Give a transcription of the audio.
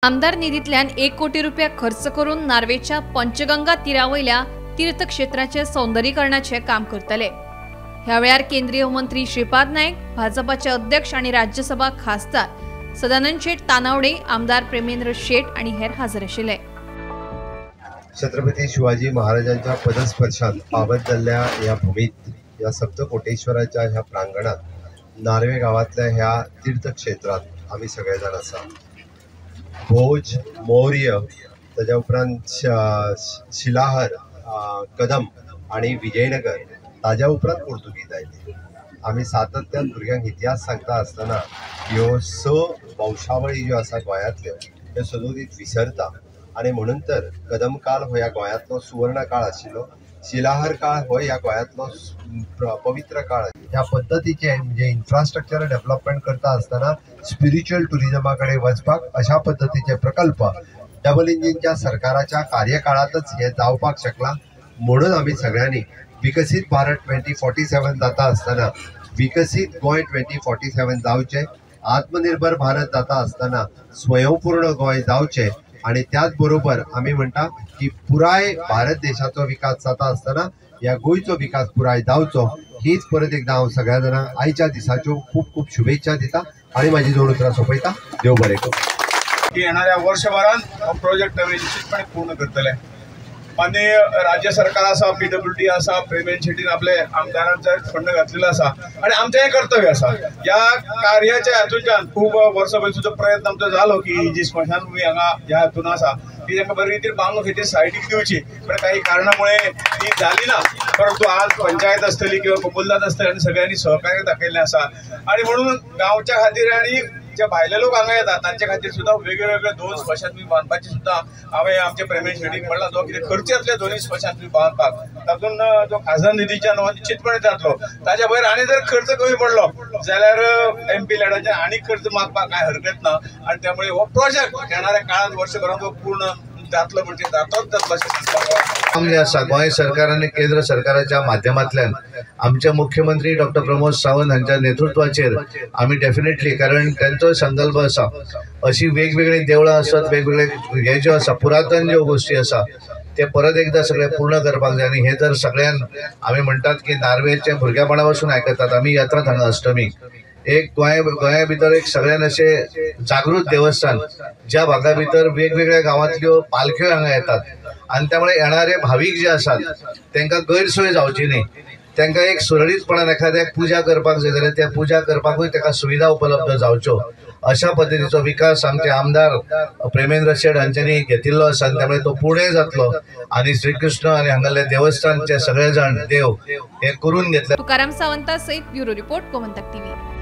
आमदार निधीतल्यान 1 कोटी रुपया खर्च करून नार्वेच्या पंचगंगा तीरावयल्या तीर्थक्षेत्राचे सौंदर्यीकरणाचे काम करतले। ह्या वेळार केंद्रीय मंत्री श्रीपाद नाईक, भाजपाचे अध्यक्ष आणि राज्यसभा खासदार सदानंद शेठ तानावडे, आमदार प्रेमेंद्र शेठ आणि हेर हजर आशिल्ले। छत्रपती शिवाजी महाराजांच्या पदस्पर्शात पावत जाल्ल्या या भूमीत या सप्तकोटेश्वराच्या ह्या प्रांगणात नार्वे गावातल्या ह्या तीर्थक्षेत्रात आम्ही सगळेजण आसा। भोज, मौर्य, ताज्या उपरांत शिलाहर, कदम आणि विजयनगर, ताज्या उपरांत पोर्तुगीज आयले। आम्ही सातत्यान भुरग्यांक इतिहास सांगता आसतना ह्यो स वंशावळी ज्यो आसा गोंयांतल्यो ह्यो सदोदीत विसरता आणि म्हणून तर कदम काळ हो ह्या गोंयांतलो सुवर्ण काळ आशिल्लो, शिलाहर काळ हो ह्या गोंयांतलो पवित्र काळ। ह्या पद्धतीचे म्हणजे इन्फ्रास्ट्रक्चर डेव्हलपमेंट करता आसतना स्पिरिच्युअल टुरिझमा कडेन वचपाक अशा पद्धतीचे प्रकल्प डबल इंजिनच्या सरकाराच्या कार्यकाळातच हे जावपाक शकला। म्हणून आम्ही सगळ्यांनी विकसित भारत 2047 जाता आसतना विकसित गोंय 2047 जावचे, आत्मनिर्भर भारत जाता आसतना स्वयंपूर्ण गोंय जावचे आणि त्याच बरोबर आम्ही म्हणटा की पुराय भारत देशाचो विकास जाता आसतना या गोयचो विकास पुराय जावचो। हीच परत एकदा हांव सगळ्या जाणांक आयच्या दिसाच्यो खूप खूप शुभेच्छा दिता आणि माझी दोन उतरां सोंपयता। देव बरें करूं। येणाऱ्या वर्षभरात हो प्रोजेक्ट आम्ही निश्चितपणे पूर्ण करतले। माननीय राज्य सरकार आसा, PWD आसा, प्रेमेंद्र शेठीन आपले आमदारांचा फंड घातलेलो आसा आणि आमचें हे कर्तव्य आसा। या कार्याच्या हातूंतल्यान खूप वर्सां सुद्धा प्रयत्न आमचो जालो की जी स्मशानभूमी हांगा ह्या हातून आसा ती तांकां बरे रितीन बांदून खातीर सायडीक दिवची, पण काही कारणामुळे ती जाली ना। परंतु आज पंचायत आसतली किंवा कबूलदाद आसतली आणि सगळ्यांनी सहकार्य दाखयल्लें आसा आणि म्हणून गांवच्या खातीर आणि जे भायले लोक हांगा येतात तांच्या खातीर सुद्धा वेगवेगळे दोन स्मशानभूमी बांदपाची सुद्धा हांवें आमचे प्रेमेंद्र शेठीक म्हणला जो कितें खर्च येतले दोन्ही स्मशानभूमी बांदपाक तातूंत जो खासदार निधीच्या नांवान निश्चितपणे जातलो। ताच्या भायर आनी जर खर्च कमी पडलो जाल्यार MP लॅडाचे आनी खर्च मागपाक कांय हरकत ना आणि त्यामुळे हो प्रोजेक्ट येणाऱ्या काळात वर्षभरात पूर्ण जातलो म्हणजे जातोच जातलो। गोंय सरकार आणि केंद्र सरकाराच्या माध्यमांतल्यान आमचे मुख्यमंत्री डॉक्टर प्रमोद सावंत हांच्या नेतृत्वाचेर आम्ही डेफिनेटली, कारण त्यांचो संकल्प आसा अशी वेगवेगळी देवळां आसत, वेगवेगळे हे ज्यो आसा पुरातन ज्यो गोष्टी आसा ते परत एकदा सगळे पूर्ण करपाक जाय। आणि हे जर सगळ्यान आम्ही म्हणतात की नार्वेचे भुरग्यापणा पासून आयकतात आम्ही यात्रात हांगा अष्टमी एक गोंया भितर एक सगळ्यान अशे जागृत देवस्थान ज्या भागा भितर वेगवेगळ्या गावांतल्यो पालख्यो हांगा येतात आणि त्यामुळे येणारे भाविक जे असतात तांकां गैरसोय जावची न्ही, तांकां एक सुरळीतपणान एखाद्याक पूजा करपाक जाय जाल्यार त्या पूजा करपाकूय ताका सुविधा उपलब्ध जावच्यो अशा पद्धतीचो विकास आमचे आमदार प्रेमेंद्र शेठ हांच्यांनी घेतिल्लो आसा। त्यामुळे तो पुणे जातलो आणि श्रीकृष्ण आणि हांगाले देवस्थानचे सगळे जाण देव हे करून घेतले। तुकाराम सावंता सहित ब्युरो रिपोर्ट गोमंतक TV।